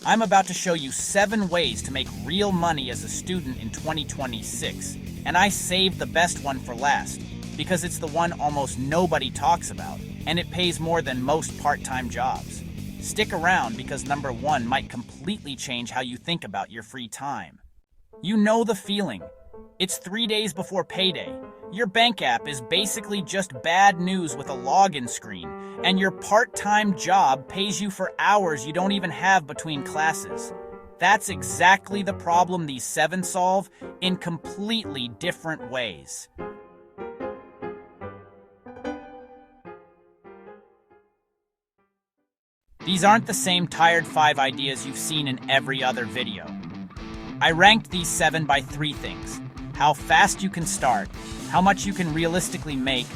I'm about to show you 7 ways to make real money as a student in 2026, and I saved the best one for last because it's the one almost nobody talks about, and it pays more than most part-time jobs. Stick around because number 1 might completely change how you think about your free time. You know the feeling. It's 3 days before payday. Your bank app is basically just bad news with a login screen, and your part-time job pays you for hours you don't even have between classes. That's exactly the problem these 7 solve in completely different ways. These aren't the same tired 5 ideas you've seen in every other video. I ranked these 7 by 3 things: how fast you can start, how much you can realistically make,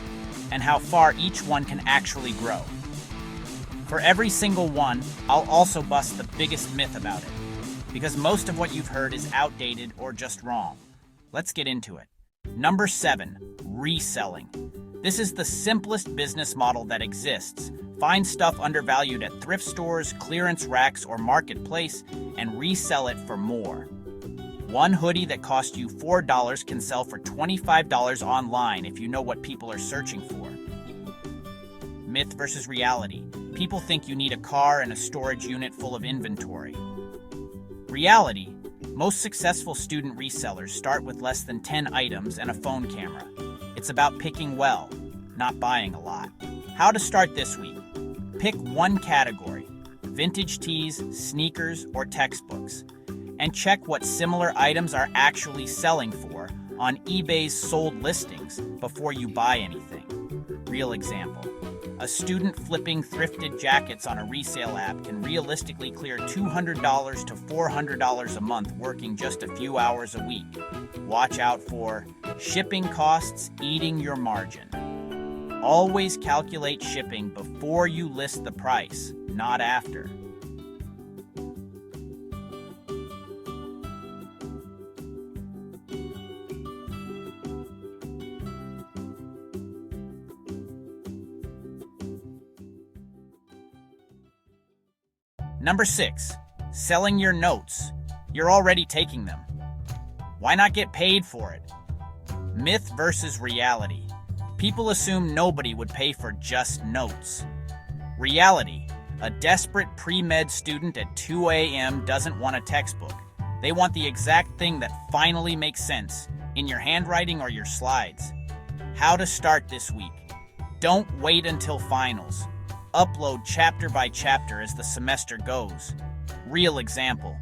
and how far each one can actually grow. For every single one, I'll also bust the biggest myth about it, because most of what you've heard is outdated or just wrong. Let's get into it. Number 7, reselling. This is the simplest business model that exists. Find stuff undervalued at thrift stores, clearance racks, or marketplace, and resell it for more. One hoodie that cost you $4 can sell for $25 online if you know what people are searching for. Myth versus reality. People think you need a car and a storage unit full of inventory. Reality. Most successful student resellers start with less than 10 items and a phone camera. It's about picking well, not buying a lot. How to start this week. Pick one category: vintage tees, sneakers, or textbooks, and check what similar items are actually selling for on eBay's sold listings before you buy anything. Real example. A student flipping thrifted jackets on a resale app can realistically clear $200 to $400 a month working just a few hours a week. Watch out for shipping costs eating your margin. Always calculate shipping before you list the price, not after. Number 6, selling your notes. You're already taking them. Why not get paid for it? Myth versus reality. People assume nobody would pay for just notes. Reality. A desperate pre-med student at 2 a.m. doesn't want a textbook. They want the exact thing that finally makes sense, in your handwriting or your slides. How to start this week. Don't wait until finals. Upload chapter by chapter as the semester goes. Real example.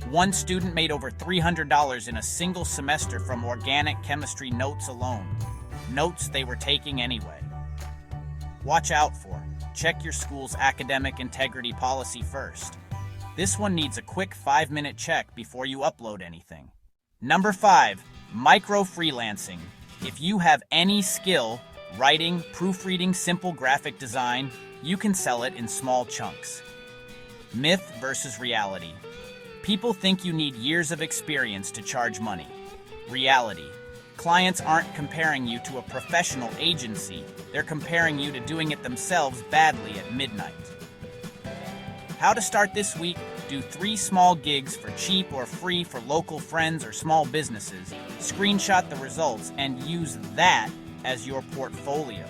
One student made over $300 in a single semester from organic chemistry notes alone. Notes they were taking anyway. Watch out for. Check your school's academic integrity policy first. This one needs a quick 5-minute check before you upload anything. Number 5, micro-freelancing. If you have any skill, writing, proofreading, simple graphic design, you can sell it in small chunks. Myth versus reality. People think you need years of experience to charge money. Reality. Clients aren't comparing you to a professional agency. They're comparing you to doing it themselves badly at midnight. How to start this week? Do 3 small gigs for cheap or free for local friends or small businesses. Screenshot the results and use that as your portfolio.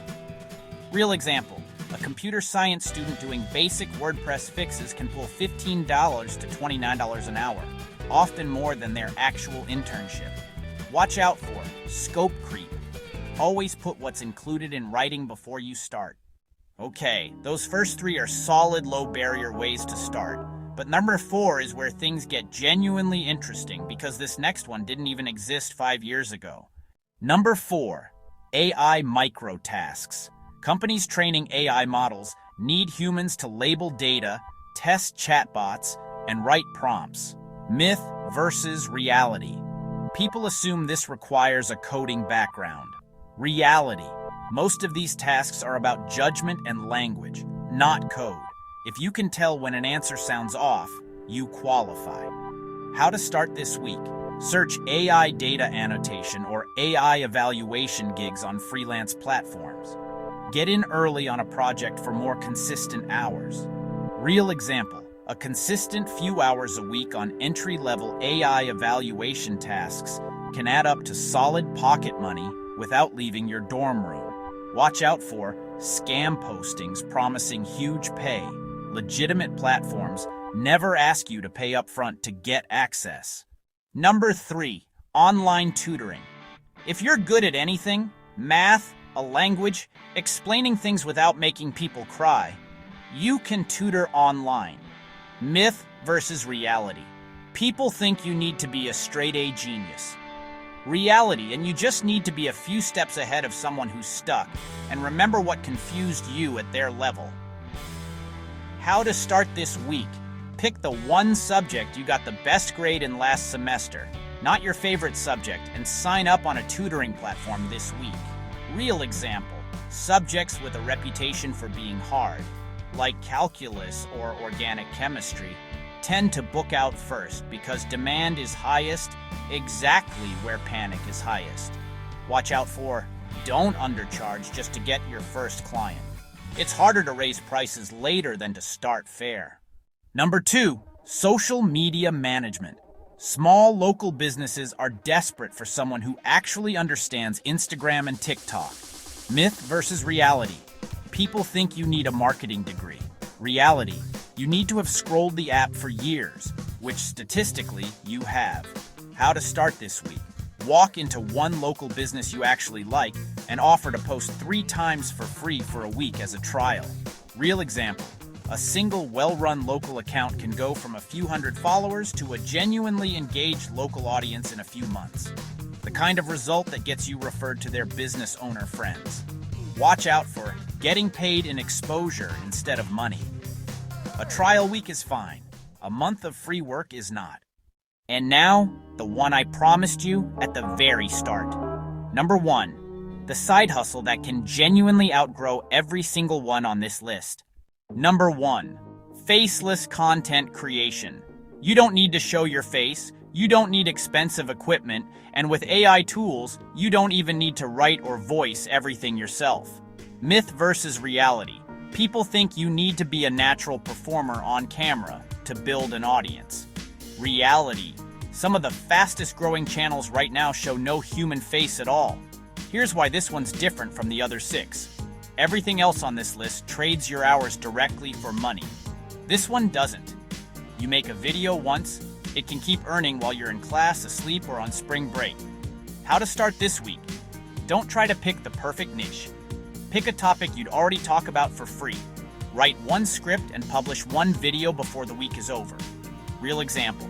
Real example. A computer science student doing basic WordPress fixes can pull $15 to $29 an hour, often more than their actual internship. Watch out for scope creep. Always put what's included in writing before you start. Okay, those first 3 are solid low-barrier ways to start, but number 4 is where things get genuinely interesting because this next one didn't even exist 5 years ago. Number 4, AI microtasks. Companies training AI models need humans to label data, test chatbots, and write prompts. Myth versus reality. People assume this requires a coding background. Reality. Most of these tasks are about judgment and language, not code. If you can tell when an answer sounds off, you qualify. How to start this week. Search AI data annotation or AI evaluation gigs on freelance platforms. Get in early on a project for more consistent hours. Real example. A consistent few hours a week on entry-level AI evaluation tasks can add up to solid pocket money without leaving your dorm room. Watch out for scam postings promising huge pay. Legitimate platforms never ask you to pay up front to get access. Number 3, online tutoring. If you're good at anything, math, a language, explaining things without making people cry, you can tutor online. Myth versus reality. People think you need to be a straight-A genius. Reality, and you just need to be a few steps ahead of someone who's stuck, and remember what confused you at their level. How to start this week. Pick the one subject you got the best grade in last semester, not your favorite subject, and sign up on a tutoring platform this week. Real example, subjects with a reputation for being hard, like calculus or organic chemistry, tend to book out first because demand is highest exactly where panic is highest. Watch out for don't undercharge just to get your first client. It's harder to raise prices later than to start fair. Number 2, social media management. Small local businesses are desperate for someone who actually understands Instagram and TikTok. Myth versus reality. People think you need a marketing degree. Reality, you need to have scrolled the app for years, which statistically you have. How to start this week. Walk into one local business you actually like and offer to post 3 times for free for a week as a trial. Real example, a single well-run local account can go from a few hundred followers to a genuinely engaged local audience in a few months. The kind of result that gets you referred to their business owner friends. Watch out for getting paid in exposure instead of money. A trial week is fine. A month of free work is not. And now, the one I promised you at the very start. Number 1, the side hustle that can genuinely outgrow every single one on this list. Number 1, faceless content creation. You don't need to show your face, you don't need expensive equipment, and with AI tools, you don't even need to write or voice everything yourself. Myth versus reality. People think you need to be a natural performer on camera to build an audience. Reality. Some of the fastest growing channels right now show no human face at all. Here's why this one's different from the other 6. Everything else on this list trades your hours directly for money. This one doesn't. You make a video once, it can keep earning while you're in class, asleep, or on spring break. How to start this week. Don't try to pick the perfect niche. Pick a topic you'd already talk about for free. Write one script and publish one video before the week is over. Real example.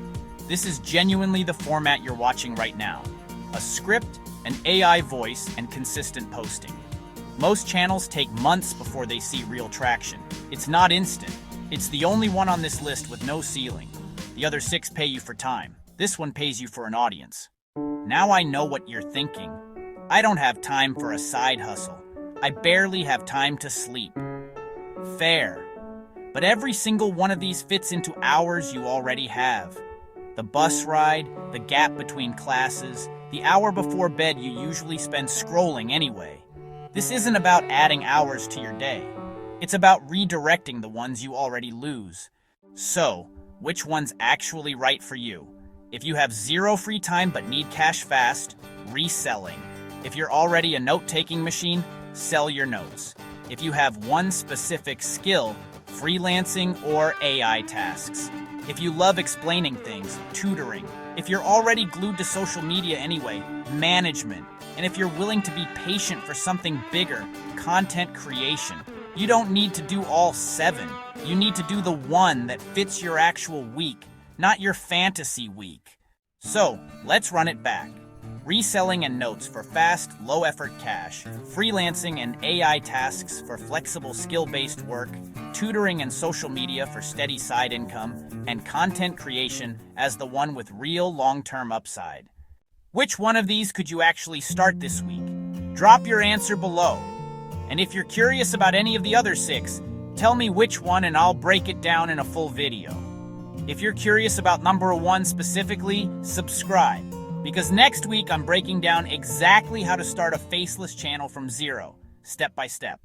This is genuinely the format you're watching right now. A script, an AI voice, and consistent posting. Most channels take months before they see real traction. It's not instant. It's the only one on this list with no ceiling. The other 6 pay you for time. This one pays you for an audience. Now I know what you're thinking. I don't have time for a side hustle. I barely have time to sleep. Fair. But every single one of these fits into hours you already have. The bus ride, the gap between classes, the hour before bed you usually spend scrolling anyway. This isn't about adding hours to your day. It's about redirecting the ones you already lose. So, which one's actually right for you? If you have 0 free time but need cash fast, reselling. If you're already a note-taking machine, sell your notes. If you have one specific skill, freelancing or AI tasks. If you love explaining things, tutoring. If you're already glued to social media anyway, management. And if you're willing to be patient for something bigger, content creation. You don't need to do all 7. You need to do the one that fits your actual week, not your fantasy week. So, let's run it back. Reselling and notes for fast, low-effort cash, freelancing and AI tasks for flexible skill-based work, tutoring and social media for steady side income, and content creation as the one with real long-term upside. Which one of these could you actually start this week? Drop your answer below. And if you're curious about any of the other 6, tell me which one and I'll break it down in a full video. If you're curious about number 1 specifically, subscribe. Because next week I'm breaking down exactly how to start a faceless channel from 0, step by step.